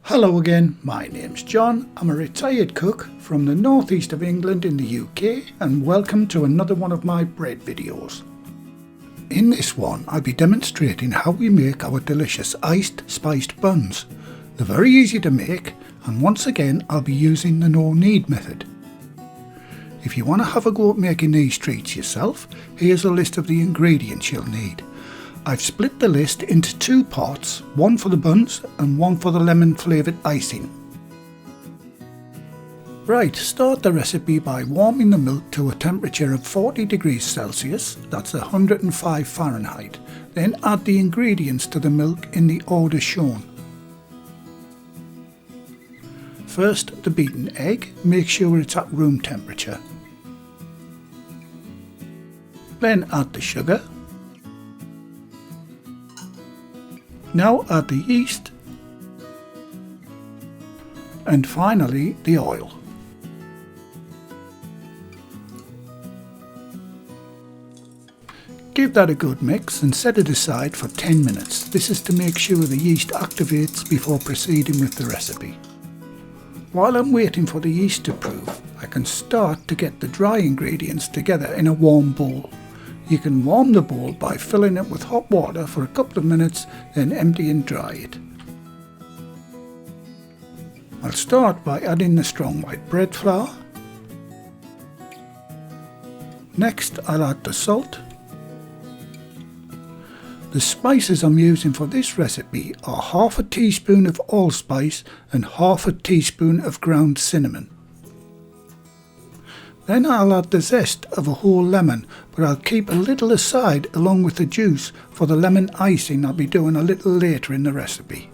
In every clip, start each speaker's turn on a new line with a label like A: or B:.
A: Hello again, my name's John. I'm a retired cook from the northeast of England in the UK, and welcome to another one of my bread videos. In this one I'll be demonstrating how we make our delicious iced spiced buns. They're very easy to make, and once again I'll be using the no knead method. If you want to have a go at making these treats yourself, here's a list of the ingredients you'll need. I've split the list into two parts, one for the buns and one for the lemon flavoured icing. Right, start the recipe by warming the milk to a temperature of 40 degrees Celsius, that's 105 Fahrenheit. Then add the ingredients to the milk in the order shown. First, the beaten egg, make sure it's at room temperature. Then add the sugar. Now add the yeast, and finally the oil. Give that a good mix and set it aside for 10 minutes. This is to make sure the yeast activates before proceeding with the recipe. While I'm waiting for the yeast to proof, I can start to get the dry ingredients together in a warm bowl. You can warm the bowl by filling it with hot water for a couple of minutes, then empty and dry it. I'll start by adding the strong white bread flour. Next I'll add the salt. The spices I'm using for this recipe are half a teaspoon of allspice and half a teaspoon of ground cinnamon. Then I'll add the zest of a whole lemon, but I'll keep a little aside along with the juice for the lemon icing I'll be doing a little later in the recipe.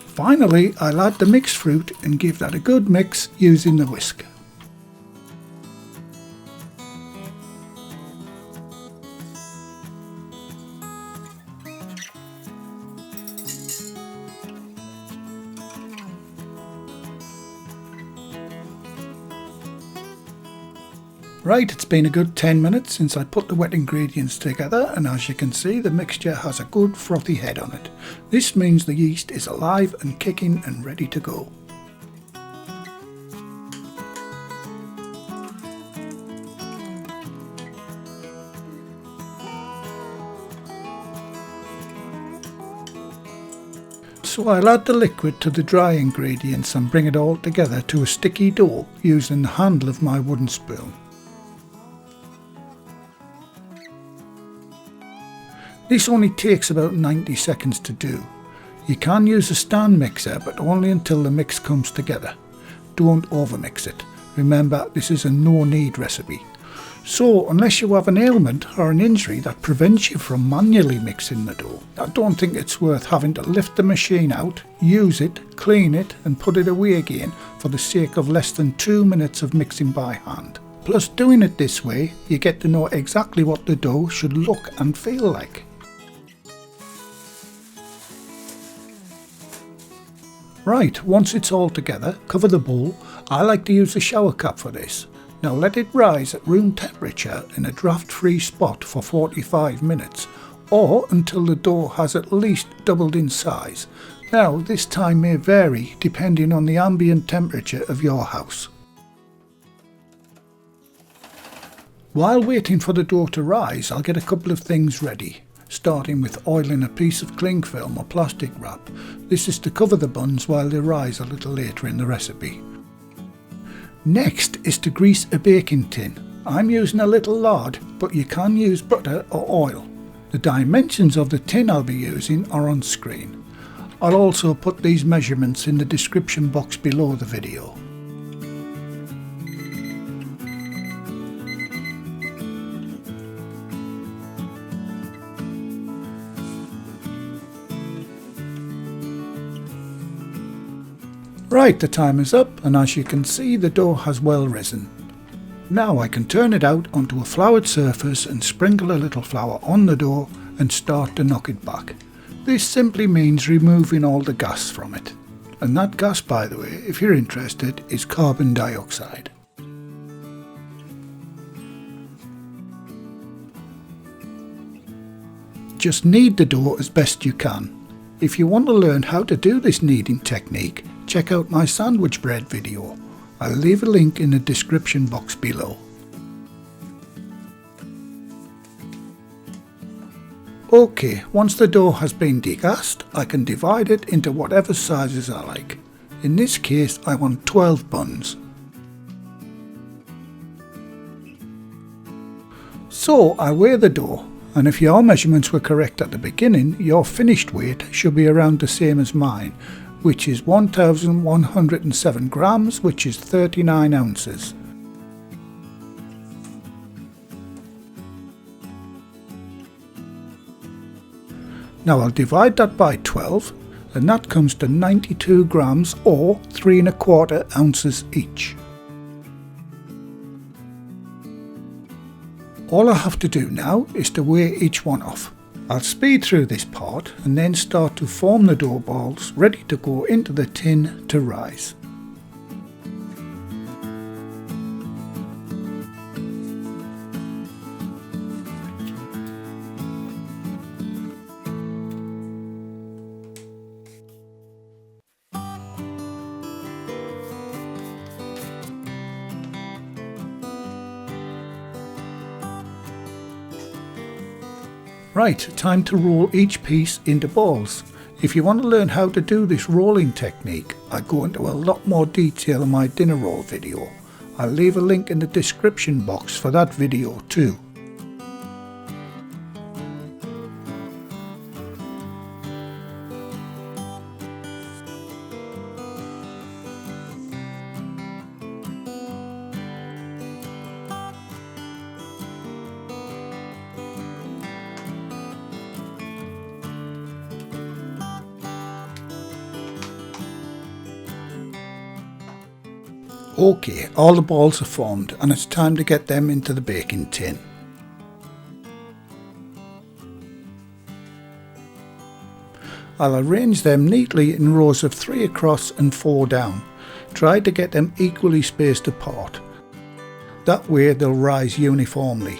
A: Finally, I'll add the mixed fruit and give that a good mix using the whisk. Right, it's been a good 10 minutes since I put the wet ingredients together, and as you can see the mixture has a good frothy head on it. This means the yeast is alive and kicking and ready to go. So I'll add the liquid to the dry ingredients and bring it all together to a sticky dough using the handle of my wooden spoon. This only takes about 90 seconds to do. You can use a stand mixer, but only until the mix comes together. Don't overmix it. Remember, this is a no knead recipe. So unless you have an ailment or an injury that prevents you from manually mixing the dough, I don't think it's worth having to lift the machine out, use it, clean it and put it away again for the sake of less than 2 minutes of mixing by hand. Plus, doing it this way, you get to know exactly what the dough should look and feel like. Right, once it's all together, cover the bowl. I like to use a shower cap for this. Now let it rise at room temperature in a draft-free spot for 45 minutes, or until the dough has at least doubled in size. Now this time may vary depending on the ambient temperature of your house. While waiting for the dough to rise, I'll get a couple of things ready. Starting with oiling a piece of cling film or plastic wrap. This is to cover the buns while they rise a little later in the recipe. Next is to grease a baking tin. I'm using a little lard, but you can use butter or oil. The dimensions of the tin I'll be using are on screen. I'll also put these measurements in the description box below the video. Right, the time is up, and as you can see the dough has well risen. Now I can turn it out onto a floured surface and sprinkle a little flour on the dough and start to knock it back. This simply means removing all the gas from it. And that gas, by the way, if you're interested, is carbon dioxide. Just knead the dough as best you can. If you want to learn how to do this kneading technique, check out my sandwich bread video. I'll leave a link in the description box below. Okay, once the dough has been degassed, I can divide it into whatever sizes I like. In this case, I want 12 buns. So I weigh the dough, and if your measurements were correct at the beginning, your finished weight should be around the same as mine, which is 1,107 grams, which is 39 ounces. Now I'll divide that by 12, and that comes to 92 grams or 3 1/4 ounces each. All I have to do now is to weigh each one off. I'll speed through this part and then start to form the dough balls ready to go into the tin to rise. Right, time to roll each piece into balls. If you want to learn how to do this rolling technique, I go into a lot more detail in my dinner roll video. I'll leave a link in the description box for that video too. Okay, all the balls are formed and it's time to get them into the baking tin. I'll arrange them neatly in rows of 3 across and 4 down. Try to get them equally spaced apart. That way they'll rise uniformly.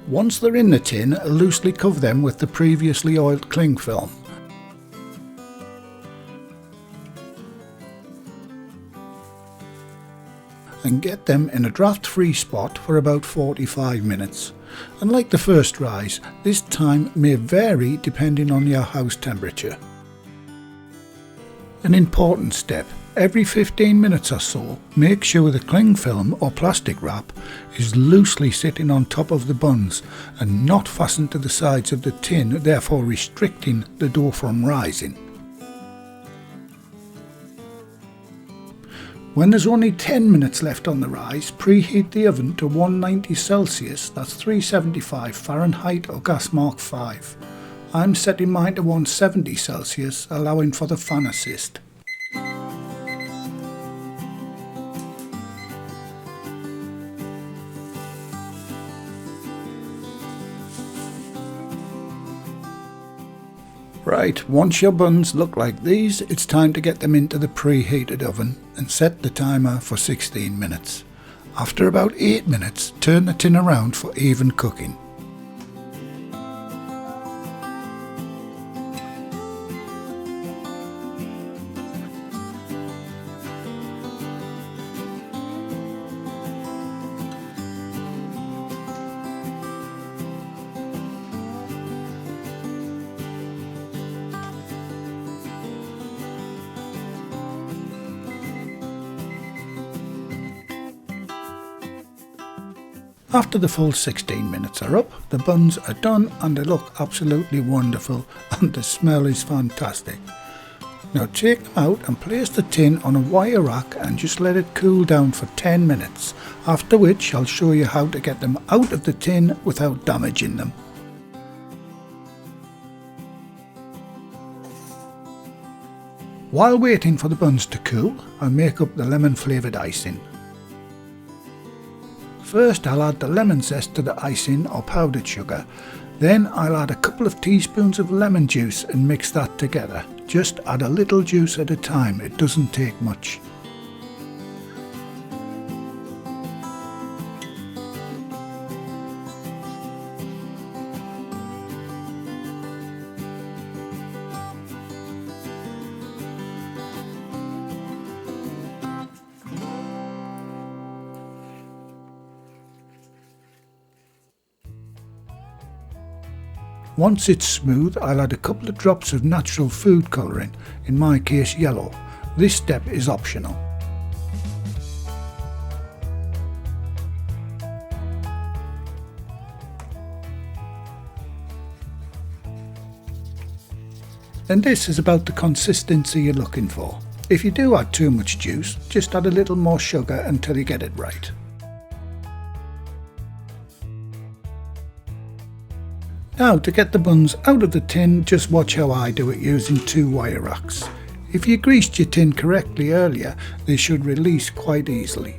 A: Once they're in the tin, loosely cover them with the previously oiled cling film. And get them in a draft-free spot for about 45 minutes. And like the first rise, this time may vary depending on your house temperature. An important step: every 15 minutes or so, make sure the cling film or plastic wrap is loosely sitting on top of the buns and not fastened to the sides of the tin, therefore restricting the dough from rising. When there's only 10 minutes left on the rise, preheat the oven to 190 Celsius, that's 375 Fahrenheit or gas mark 5. I'm setting mine to 170 Celsius, allowing for the fan assist. Right, once your buns look like these, it's time to get them into the preheated oven and set the timer for 16 minutes. After about 8 minutes, turn the tin around for even cooking. After the full 16 minutes are up, the buns are done and they look absolutely wonderful and the smell is fantastic. Now take them out and place the tin on a wire rack and just let it cool down for 10 minutes, after which I'll show you how to get them out of the tin without damaging them. While waiting for the buns to cool, I'll make up the lemon flavoured icing. First I'll add the lemon zest to the icing or powdered sugar. Then I'll add a couple of teaspoons of lemon juice and mix that together. Just add a little juice at a time, it doesn't take much. Once it's smooth, I'll add a couple of drops of natural food colouring, in my case yellow. This step is optional. And this is about the consistency you're looking for. If you do add too much juice, just add a little more sugar until you get it right. Now to get the buns out of the tin, just watch how I do it using 2 wire racks. If you greased your tin correctly earlier, they should release quite easily.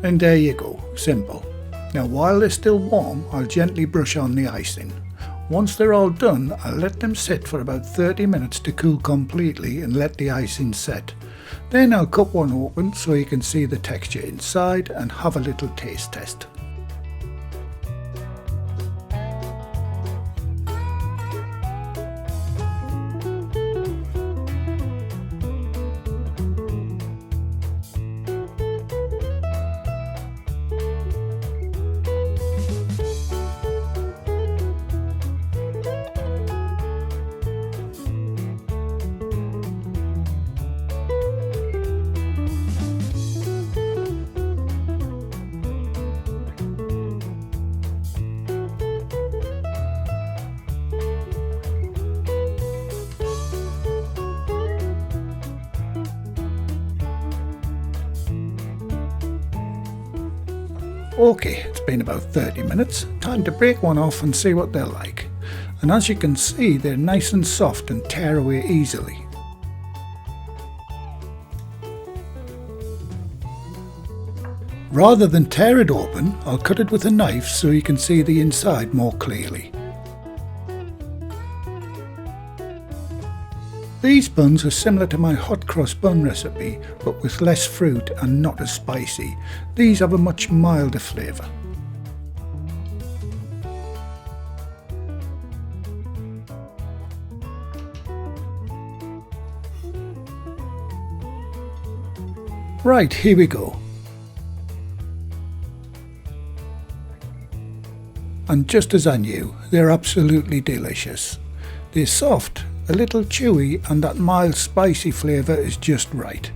A: And there you go, simple. Now while they're still warm, I'll gently brush on the icing. Once they're all done, I'll let them sit for about 30 minutes to cool completely and let the icing set. Then I'll cut one open so you can see the texture inside and have a little taste test. Okay, it's been about 30 minutes, time to break one off and see what they're like. And as you can see, they're nice and soft and tear away easily. Rather than tear it open, I'll cut it with a knife so you can see the inside more clearly. These buns are similar to my hot cross bun recipe, but with less fruit and not as spicy. These have a much milder flavour. Right, here we go. And just as I knew, they're absolutely delicious. They're soft, a little chewy, and that mild spicy flavour is just right.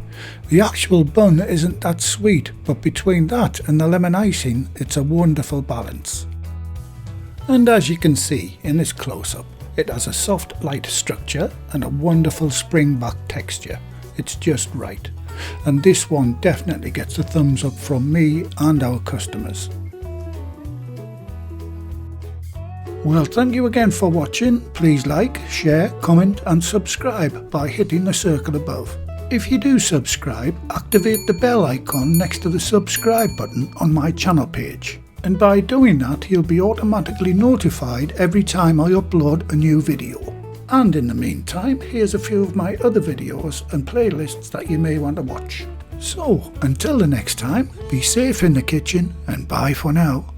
A: The actual bun isn't that sweet, but between that and the lemon icing, it's a wonderful balance. And as you can see in this close-up, it has a soft light structure and a wonderful spring-back texture. It's just right. And this one definitely gets a thumbs up from me and our customers. Well, thank you again for watching. Please like, share, comment and subscribe by hitting the circle above. If you do subscribe, activate the bell icon next to the subscribe button on my channel page. And by doing that, you'll be automatically notified every time I upload a new video. And in the meantime, here's a few of my other videos and playlists that you may want to watch. So, until the next time, be safe in the kitchen and bye for now.